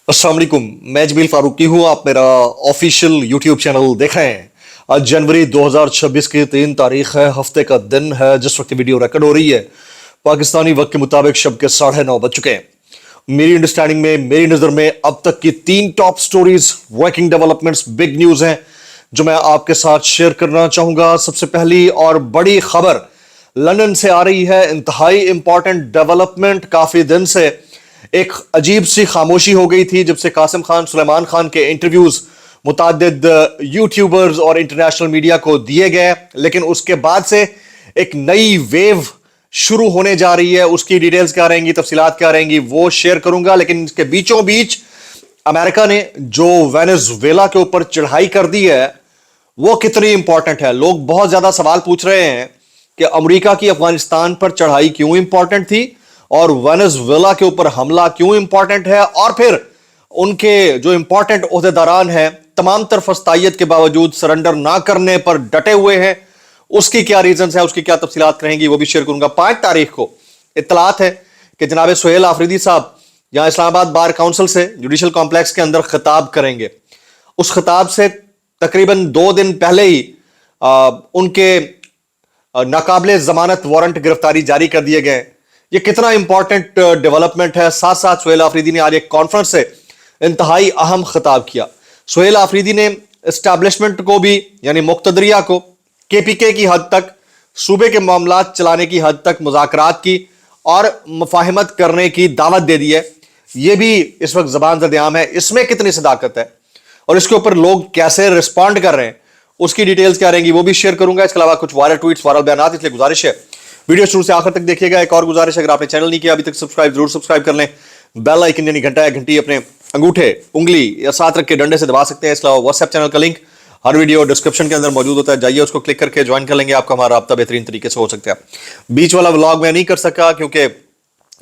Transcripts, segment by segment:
अस्सलाम वालेकुम। मैं जमील फारूकी हूँ। आप मेरा ऑफिशियल यूट्यूब चैनल देख रहे हैं। आज जनवरी 2026 की 3 तारीख है, हफ्ते का दिन है। जिस वक्त वीडियो रिकॉर्ड हो रही है पाकिस्तानी वक्त के मुताबिक शब के 9:30 बज चुके हैं। मेरी अंडरस्टैंडिंग में, मेरी नजर में अब तक की 3 top stories, working developments, big news हैं जो मैं आपके साथ शेयर करना चाहूंगा। सबसे पहली और बड़ी खबर लंदन से आ रही है। इंतहाई इंपॉर्टेंट डेवलपमेंट। काफी दिन से एक अजीब सी खामोशी हो गई थी जब से कासिम खान, सुलेमान खान के इंटरव्यूज मुतादिद यूट्यूबर्स और इंटरनेशनल मीडिया को दिए गए, लेकिन उसके बाद से एक नई वेव शुरू होने जा रही है। उसकी डिटेल्स क्या रहेंगी, तफसीलात क्या रहेंगी, वो शेयर करूंगा। लेकिन इसके बीचों बीच अमेरिका ने जो वेनेजुएला के ऊपर चढ़ाई कर दी है वो कितनी इंपॉर्टेंट है। लोग बहुत ज्यादा सवाल पूछ रहे हैं कि अमेरिका की अफगानिस्तान पर चढ़ाई क्यों इंपॉर्टेंट थी और वेनेजुएला के ऊपर हमला क्यों इंपॉर्टेंट है, और फिर उनके जो इंपॉर्टेंट ओहदेदारान हैं तमाम तरफ फस्तायत के बावजूद सरेंडर ना करने पर डटे हुए हैं। उसकी क्या रीजन है, उसकी क्या तफसीलात रहेंगी, वो भी शेयर करूंगा। 5 तारीख को इत्तलात है कि जनाब सुहेल आफरीदी साहब यहां इस्लामाबाद बार काउंसिल से जुडिशल कॉम्प्लेक्स के अंदर खिताब करेंगे। उस खिताब से तकरीबन 2 दिन पहले ही उनके नाकाबिले जमानत वारंट गिरफ्तारी जारी कर दिए गए। ये कितना इंपॉर्टेंट डेवलपमेंट है। साथ साथ सुहेल आफरीदी ने आज एक कॉन्फ्रेंस से इंतहाई अहम खिताब किया। सुहेल आफरीदी ने एस्टैब्लिशमेंट को भी, यानी मुक्तदरिया को, केपीके की हद तक, सूबे के मामलात चलाने की हद तक मुज़ाकरात की और मुफाहमत करने की दावत दे दी है। यह भी इस वक्त जबान ज़द-ए-आम है। इसमें कितनी सदाकत है और इसके ऊपर लोग कैसे रिस्पॉन्ड कर रहे हैं, उसकी डिटेल्स क्या रहेंगी, वो भी शेयर करूंगा। इसके अलावा कुछ वायरल ट्वीट्स, वायरल बयान, इसलिए गुजारिश है वीडियो शुरू से आखिर तक देखिएगा। एक और गुजारिश, अगर आपने चैनल नहीं किया अभी तक सब्सक्राइब जरूर सब्सक्राइब कर लें। बेल आइकन यानी घंटा या घंटी अपने अंगूठे, उंगली या साथ रख के डंडे से दबा सकते हैं। इसके अलावा व्हाट्सएप चैनल का लिंक हर वीडियो डिस्क्रिप्शन के अंदर मौजूद होता है, जाइए उसको क्लिक करके ज्वाइन कर लेंगे। आपका हमारा राब्ता बेहतरीन तरीके से हो सकता है। बीच वाला व्लॉग मैं नहीं कर सका क्योंकि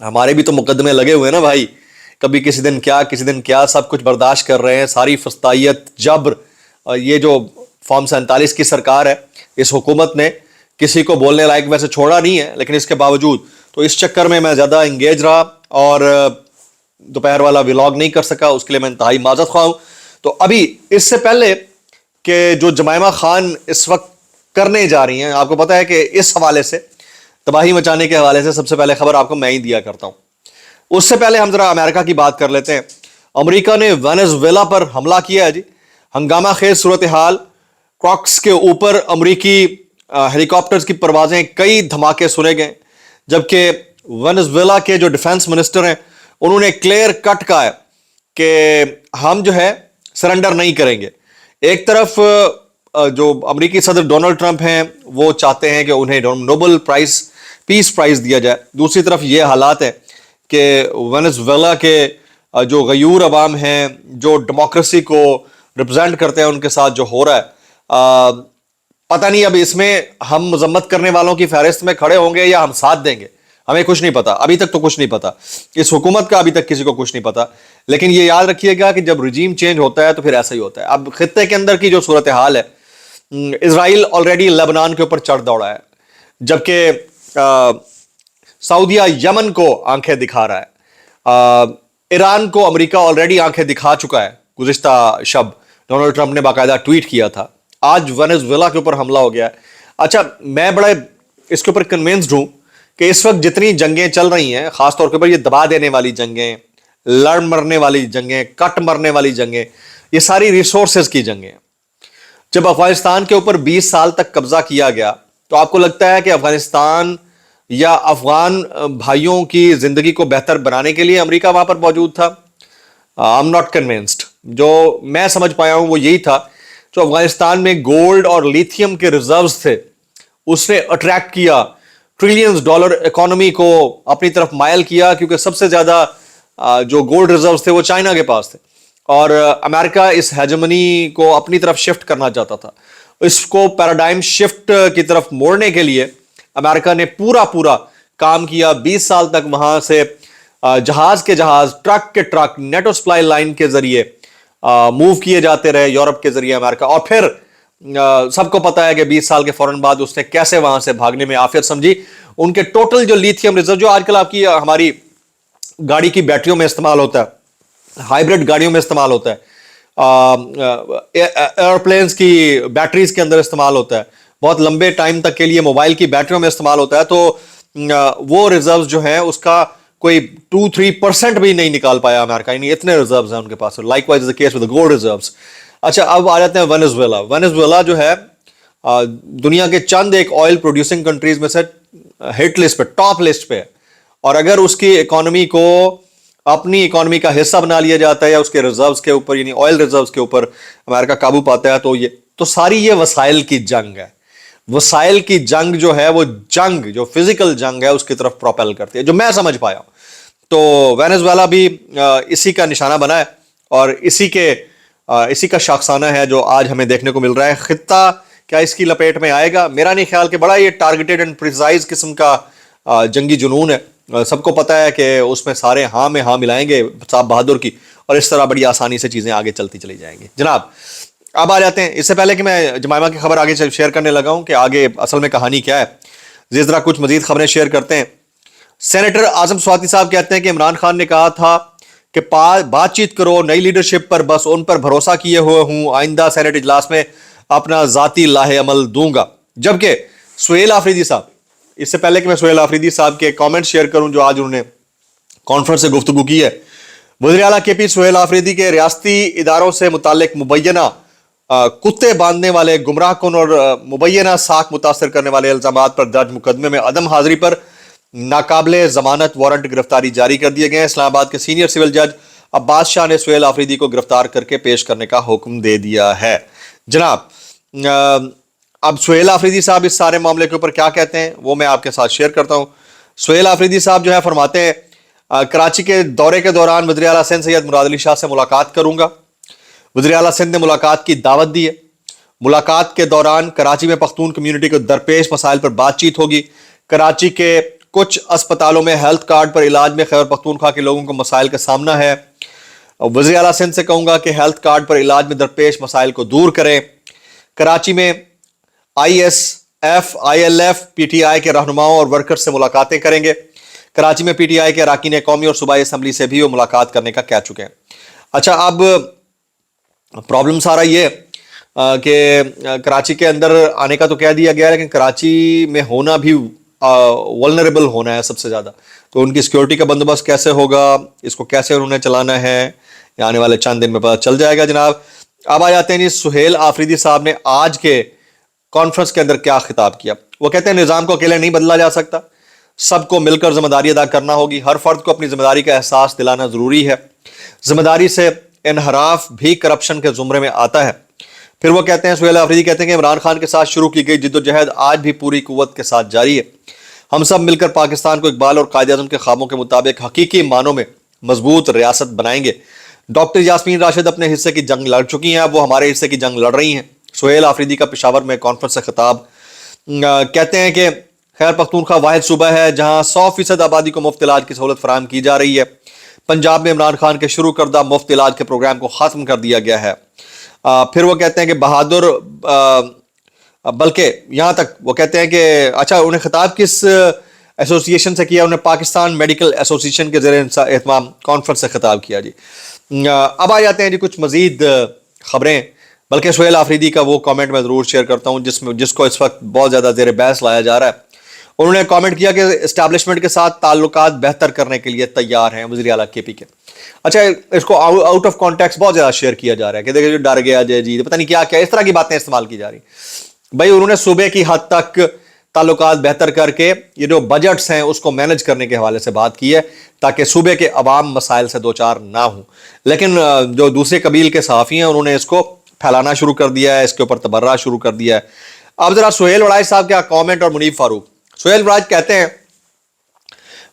हमारे भी तो मुकदमे लगे हुए हैं ना भाई। कभी किसी दिन क्या, किसी दिन क्या, सब कुछ बर्दाश्त कर रहे हैं। सारी फस्तायत, जबर, ये जो फॉर्म 47 की सरकार है, इस हुकूमत ने किसी को बोलने लायक वैसे छोड़ा नहीं है, लेकिन इसके बावजूद तो इस चक्कर में मैं ज्यादा इंगेज रहा और दोपहर वाला व्लॉग नहीं कर सका। उसके लिए मैं इंतहाई माजरत ख्वाह हूं। तो अभी इससे पहले कि जो जमाइमा खान इस वक्त करने जा रही हैं, आपको पता है कि इस हवाले से, तबाही मचाने के हवाले से सबसे पहले खबर आपको मैं ही दिया करता हूं। उससे पहले हम जरा अमेरिका की बात कर लेते हैं। अमेरिका ने वेनेजुएला पर हमला किया है जी। हंगामा खेज सूरत हाल। क्रॉक्स के ऊपर अमरीकी हेलीकॉप्टर्स की परवाजें, कई धमाके सुने गए, जबकि वेनेजुएला के जो डिफेंस मिनिस्टर हैं उन्होंने क्लियर कट कहा है कि हम जो है सरेंडर नहीं करेंगे। एक तरफ जो अमरीकी सदर डोनाल्ड ट्रंप हैं वो चाहते हैं कि उन्हें नोबेल प्राइज, पीस प्राइज दिया जाए। दूसरी तरफ ये हालात है कि वेनेजुएला के जो गयूर अवाम हैं, जो डेमोक्रेसी को रिप्रेजेंट करते हैं, उनके साथ जो हो रहा है, पता नहीं अब इसमें हम मजम्मत करने वालों की फहरिस्त में खड़े होंगे या हम साथ देंगे, हमें कुछ नहीं पता। अभी तक तो कुछ नहीं पता, इस हुकूमत का अभी तक किसी को कुछ नहीं पता। लेकिन ये याद रखिएगा कि जब रिजीम चेंज होता है तो फिर ऐसा ही होता है। अब खित्ते के अंदर की जो सूरत हाल है, इजराइल ऑलरेडी लेबनान के ऊपर चढ़ दौड़ा है, जबकि सऊदीया यमन को आंखें दिखा रहा है। ईरान को अमेरिका ऑलरेडी आंखें दिखा चुका है। गुज़िश्ता शब डोनाल्ड ट्रंप ने बाकायदा ट्वीट किया था। आज वेनेजुएला के ऊपर हमला हो गया है। अच्छा, मैं बड़ा इसके ऊपर कन्विंस्ड हूं कि इस वक्त जितनी जंगें चल रही हैं, खासतौर के ऊपर ये दबा देने वाली जंगें, लड़ मरने वाली जंगें, कट मरने वाली जंगें, ये सारी रिसोर्सेज की जंगें। जब अफगानिस्तान के ऊपर 20 साल तक कब्जा किया गया तो आपको लगता है कि अफगानिस्तान या अफगान भाइयों की जिंदगी को बेहतर बनाने के लिए अमेरिका वहां पर मौजूद था? I am not convinced. जो मैं समझ पाया हूं वो यही था, जो अफगानिस्तान में गोल्ड और लिथियम के रिजर्व्स थे उसने अट्रैक्ट किया, ट्रिलियंस डॉलर इकोनॉमी को अपनी तरफ मायल किया, क्योंकि सबसे ज्यादा जो गोल्ड रिजर्व्स थे वो चाइना के पास थे और अमेरिका इस हेजेमनी को अपनी तरफ शिफ्ट करना चाहता था। इसको पैराडाइम शिफ्ट की तरफ मोड़ने के लिए अमेरिका ने पूरा पूरा काम किया। 20 साल तक वहां से जहाज के जहाज, ट्रक के ट्रक, नेटो सप्लाई लाइन के जरिए मूव किए जाते रहे यूरोप के जरिए अमेरिका। और फिर सबको पता है कि 20 साल के फौरन बाद उसने कैसे वहां से भागने में आफियत समझी। उनके टोटल जो लिथियम रिजर्व, जो आजकल आपकी हमारी गाड़ी की बैटरियों में इस्तेमाल होता है, हाइब्रिड गाड़ियों में इस्तेमाल होता है, एयरप्लेन्स की बैटरीज के अंदर इस्तेमाल होता है, बहुत लंबे टाइम तक के लिए मोबाइल की बैटरियों में इस्तेमाल होता है। तो वो रिजर्व जो है उसका कोई 2-3% भी नहीं निकाल पाया अमेरिका, यानी इतने रिजर्व्स हैं उनके पास। Likewise the case with gold reserves. अच्छा, अब आ जाते हैं वेनेजुएला। वेनेजुएला जो है दुनिया के चंद एक ऑयल प्रोड्यूसिंग कंट्रीज में से हिट लिस्ट पे, टॉप लिस्ट पे है। और अगर उसकी इकोनॉमी को अपनी इकोनॉमी का हिस्सा बना लिया जाता है या उसके रिजर्व्स के ऊपर, यानी ऑयल रिजर्व्स के ऊपर अमेरिका काबू पाता है, तो सारी ये वसाइल की जंग है। वसाइल की जंग जो है, वो जंग जो फिजिकल जंग है उसकी तरफ प्रोपेल करती है, जो मैं समझ पाया। तो वेनेजुएला भी इसी का निशाना बना है और इसी का शाखसाना है जो आज हमें देखने को मिल रहा है। खित्ता क्या इसकी लपेट में आएगा? मेरा नहीं ख्याल कि बड़ा ये टारगेटेड एंड प्रिसाइज किस्म का जंगी जुनून है। सबको पता है कि उसमें सारे हाँ में हाँ मिलाएंगे साहब बहादुर की, और इस तरह बड़ी आसानी से चीजें आगे चलती चली जाएंगी। जनाब, अब आ जाते हैं, इससे पहले कि मैं जमाइमा की खबर आगे शेयर करने लगा हूं कि आगे असल में कहानी क्या है, जरा कुछ मजीद खबरें शेयर करते हैं। सेनेटर आजम स्वाति साहब कहते हैं कि इमरान खान ने कहा था कि बातचीत करो, नई लीडरशिप पर, बस उन पर भरोसा किए हुए हूं, आइंदा सेनेट इजलास में अपना जाती लाहे अमल दूंगा। जबकि सुहेल आफरीदी साहब, इससे पहले कि मैं सुहेल आफरीदी साहब के कमेंट शेयर करूं जो आज उन्होंने कॉन्फ्रेंस से गुफ्तगू की है, वज़ीर आला के पी सुहेल आफरीदी के रियासती इदारों से मुतालिक मुबैना कुत्ते बांधने वाले, गुमराह कुन और मुबैना साख मुतासर करने वाले इल्जामात पर दर्ज मुकदमे में अदम हाजिरी पर नाकाबिले जमानत वारंट गिरफ्तारी जारी कर दिए गए हैं। इस्लामाबाद के सीनियर सिविल जज अब्बास शाह ने सुहेल आफरीदी को गिरफ्तार करके पेश करने का हुक्म दे दिया है। जनाब, अब सुहेल आफरीदी साहब इस सारे मामले के ऊपर क्या कहते हैं वो मैं आपके साथ शेयर करता हूं। सुहेल आफरीदी साहब जो है फरमाते हैं, कराची के दौरे के दौरान वज़ीर आला सिंध सैयद मुराद अली शाह से मुलाकात करूंगा। वज़ीर आला सिंध ने मुलाकात की दावत दी है। मुलाकात के दौरान कराची में पख्तून कम्युनिटी को दरपेश मसाइल पर बातचीत होगी। कराची के कुछ अस्पतालों में हेल्थ कार्ड पर इलाज में खैबर पख्तूनख्वा के लोगों को मसाइल का सामना है। वज़ीर आला सिंध से कहूंगा कि हेल्थ कार्ड पर इलाज में दरपेश मसाइल को दूर करें। कराची में ISF, ILF, PTI के रहनुमाओं और वर्कर्स से मुलाकातें करेंगे। कराची में PTI के अरकान कौमी और सूबाई असम्बली से भी वो मुलाकात करने का कह चुके हैं। अच्छा, अब प्रॉब्लम सारा ये कि कराची के अंदर आने का तो कह दिया गया है, लेकिन कराची में होना भी वल्नरेबल होना है सबसे ज़्यादा। तो उनकी सिक्योरिटी का बंदोबस्त कैसे होगा, इसको कैसे उन्होंने चलाना है, आने वाले चंद दिन में पता चल जाएगा। जनाब, अब आ जाते हैं जी, सुहेल आफरीदी साहब ने आज के कॉन्फ्रेंस के अंदर क्या खिताब किया। वो कहते हैं निज़ाम को अकेले नहीं बदला जा सकता, सबको मिलकर जिम्मेदारी अदा करना होगी। हर फर्द को अपनी जिम्मेदारी का एहसास दिलाना जरूरी है। जिम्मेदारी से इनहराफ भी करप्शन के जुमरे में आता है। फिर वो कहते हैं, सुहेल आफरीदी कहते हैं कि इमरान खान के साथ शुरू की गई जिद्दोजहद आज भी पूरी कुव्वत के साथ जारी है। हम सब मिलकर पाकिस्तान को इकबाल और कायद आज़म के ख्वाबों के मुताबिक हकीकी मानों में मजबूत रियासत बनाएंगे। डॉक्टर यास्मीन राशिद अपने हिस्से की जंग लड़ चुकी हैं, अब वो हमारे हिस्से की जंग लड़ रही हैं। सुहेल आफरीदी का पेशावर में कॉन्फ्रेंस से खिताब। कहते हैं कि खैबर पख्तूनख्वा वाहिद सूबा है जहां 100% आबादी को मुफ्त इलाज की सहूलत फराहम की जा रही है। पंजाब में इमरान खान के शुरू करदा मुफ्त इलाज के प्रोग्राम को ख़त्म कर दिया गया है। फिर वो कहते हैं कि बहादुर, बल्कि यहाँ तक वो कहते हैं कि अच्छा, उन्हें खिताब किस एसोसिएशन से किया? उन्हें पाकिस्तान मेडिकल एसोसिएशन के ज़रिए एहतमाम कॉन्फ्रेंस से खिताब किया जी। अब आ जाते हैं जी कुछ मज़ीद खबरें, बल्कि सुहेल आफरीदी का वो कमेंट मैं ज़रूर शेयर करता हूँ जिसको इस वक्त बहुत ज़्यादा ज़ेर बहस लाया जा रहा है। उन्होंने कमेंट किया कि इस्टेब्लिशमेंट के साथ ताल्लुकात बेहतर करने के लिए तैयार हैं वज़ीर आला KP के। अच्छा, इसको आउट ऑफ कॉन्टेक्स्ट बहुत ज़्यादा शेयर किया जा रहा है कि देखिए डर गया जय जी, पता नहीं क्या क्या, इस तरह की बातें इस्तेमाल की जा रही। भाई, उन्होंने सूबे की हद तक ताल्लुकात बेहतर करके ये जो बजट्स हैं उसको मैनेज करने के हवाले से बात की है ताकि सूबे के अवाम मसाइल से दो चार ना हो। लेकिन जो दूसरे कबील के सहाफ़ी हैं उन्होंने इसको फैलाना शुरू कर दिया है, इसके ऊपर तबर्रा शुरू कर दिया है। अब जरा सुहेल वड़ाइच साहब का कमेंट और मुनीब फारूक। सुहेल वड़ाइच कहते हैं,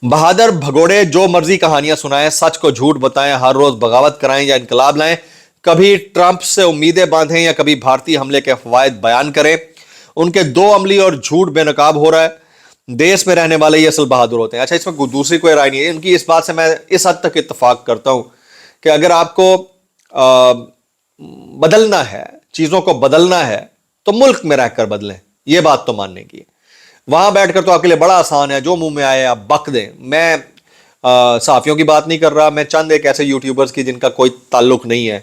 बहादुर भगोड़े जो मर्जी कहानियां सुनाएं, सच को झूठ बताएं, हर रोज बगावत कराएं या इनकलाब लाएं, कभी ट्रंप से उम्मीदें बांधें या कभी भारतीय हमले के फवायद बयान करें, उनके दो अमली और झूठ बेनकाब हो रहा है। देश में रहने वाले ये असल बहादुर होते हैं। अच्छा, इसमें दूसरी कोई राय नहीं है इनकी। इस बात से मैं इस हद तक इत्तेफाक करता हूं कि अगर आपको बदलना है, चीजों को बदलना है, तो मुल्क में रहकर बदलें, यह बात तो मानने की है। वहां बैठकर तो आपके लिए बड़ा आसान है, जो मुंह में आए आप बक दें। मैं صحافیوں کی بات نہیں کر رہا میں، چند ایک ایسے یوٹیوبرز کی جن کا کوئی تعلق نہیں ہے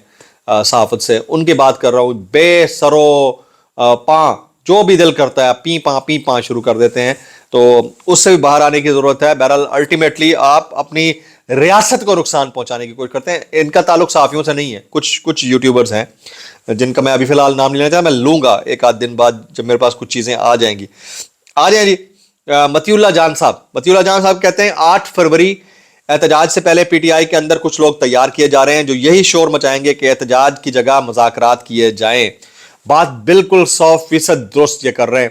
صحافت سے، ان کی بات کر رہا ہوں، بے سرو پاں جو بھی دل کرتا ہے پی پاں شروع کر دیتے ہیں، تو اس سے بھی باہر آنے کی ضرورت ہے۔ بہرحال الٹیمیٹلی آپ اپنی ریاست کو نقصان پہنچانے کی کوشش کرتے ہیں، ان کا تعلق صحافیوں سے نہیں ہے۔ کچھ یوٹیوبرز ہیں جن کا میں ابھی فی الحال نام نہیں لینا چاہتا، میں لوں گا ایک آدھ دن بعد جب میرے پاس کچھ چیزیں آ جائیں گی۔ آ جائیں جی، متی اللہ جان صاحب کہتے ہیں 8 فروری احتجاج سے پہلے پی ٹی آئی کے اندر کچھ لوگ تیار کیے جا رہے ہیں جو یہی شور مچائیں گے کہ احتجاج کی جگہ مذاکرات کیے جائیں۔ بات بالکل 100% درست یہ کر رہے ہیں،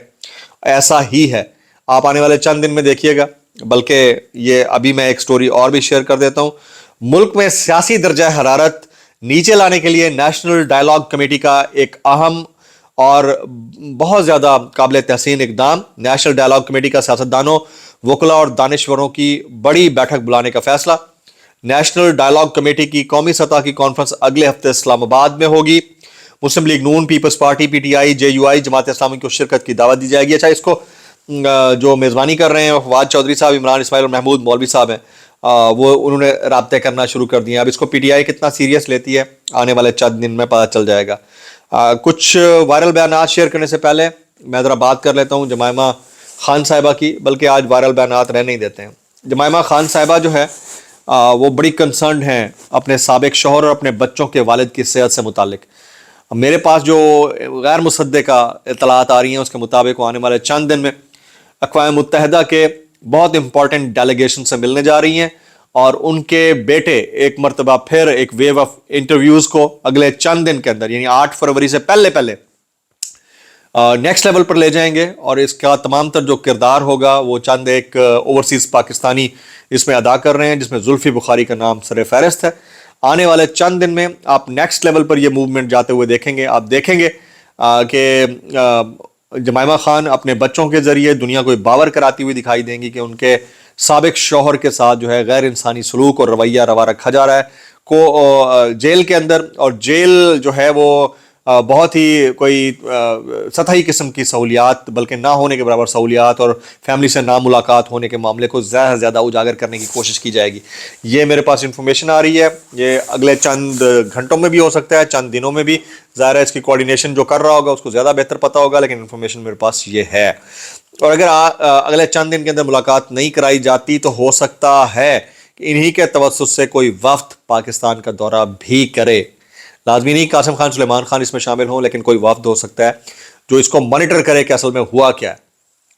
ایسا ہی ہے۔ آپ آنے والے چند دن میں دیکھیے گا، بلکہ یہ ابھی میں ایک سٹوری اور بھی شیئر کر دیتا ہوں۔ ملک میں سیاسی درجہ حرارت نیچے لانے کے لیے نیشنل ڈائیلاگ کمیٹی کا ایک اہم اور بہت زیادہ قابل تحسین اقدام، نیشنل ڈائیلاگ کمیٹی کا سیاستدانوں، وکلاء اور دانشوروں کی بڑی بیٹھک بلانے کا فیصلہ۔ نیشنل ڈائیلاگ کمیٹی کی قومی سطح کی کانفرنس اگلے ہفتے اسلام آباد میں ہوگی۔ مسلم لیگ نون، Peoples Party, P T I, J U I, Jamaat Islami کو شرکت کی دعوت دی جائے گی۔ اچھا، اس کو جو میزبانی کر رہے ہیں فواد چودھری صاحب، عمران اسماعیل اور محمود مولوی صاحب ہیں، وہ انہوں نے رابطے کرنا شروع کر دیے ہیں۔ اب اس کو پی ٹی آئی کتنا سیریس لیتی ہے آنے والے چند دن میں پتہ چل جائے گا۔ کچھ وائرل بیانات شیئر کرنے سے پہلے میں ذرا بات کر لیتا ہوں جمائمہ خان صاحبہ کی، بلکہ آج وائرل بیانات رہنے ہی دیتے ہیں۔ جمائمہ خان صاحبہ جو ہے وہ بڑی کنسرنڈ ہیں اپنے سابق شوہر اور اپنے بچوں کے والد کی صحت سے متعلق۔ میرے پاس جو غیر مصدقہ اطلاعات آ رہی ہیں اس کے مطابق وہ آنے والے چند دن میں اقوام متحدہ کے بہت امپورٹنٹ ڈیلیگیشن سے ملنے جا رہی ہیں، اور ان کے بیٹے ایک مرتبہ پھر ایک ویو آف انٹرویوز کو اگلے چند دن کے اندر، یعنی 8 فروری سے پہلے نیکسٹ لیول پر لے جائیں گے، اور اس کا تمام تر جو کردار ہوگا وہ چند ایک اوورسیز پاکستانی اس میں ادا کر رہے ہیں، جس میں زلفی بخاری کا نام سر فہرست ہے۔ آنے والے چند دن میں آپ نیکسٹ لیول پر یہ موومنٹ جاتے ہوئے دیکھیں گے۔ آپ دیکھیں گے کہ جمائمہ خان اپنے بچوں کے ذریعے دنیا کو باور کراتی ہوئی دکھائی دیں گی کہ ان کے سابق شوہر کے ساتھ جو ہے غیر انسانی سلوک اور رویہ روا رکھا جا رہا ہے، کو جیل کے اندر، اور جیل جو ہے وہ بہت ہی کوئی سطحی قسم کی سہولیات بلکہ نہ ہونے کے برابر سہولیات اور فیملی سے نہ ملاقات ہونے کے معاملے کو زیادہ سے زیادہ اجاگر کرنے کی کوشش کی جائے گی۔ یہ میرے پاس انفارمیشن آ رہی ہے، یہ اگلے چند گھنٹوں میں بھی ہو سکتا ہے، چند دنوں میں بھی، ظاہر ہے اس کی کوارڈینیشن جو کر رہا ہوگا اس کو زیادہ بہتر پتہ ہوگا، لیکن انفارمیشن میرے پاس یہ ہے۔ اور اگر اگلے چند دن کے اندر ملاقات نہیں کرائی جاتی تو ہو سکتا ہے کہ انہی کے توسط سے کوئی وفد پاکستان کا دورہ بھی کرے۔ لازمی نہیں قاسم خان سلیمان خان اس میں شامل ہوں، لیکن کوئی وفد ہو سکتا ہے جو اس کو مانیٹر کرے کہ اصل میں ہوا کیا ہے۔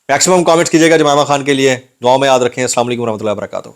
میکسیمم کامنٹس کیجیے گا جمائمہ خان کے لیے، دعاؤں میں یاد رکھیں۔ السلام علیکم ورحمۃ اللہ وبرکاتہ۔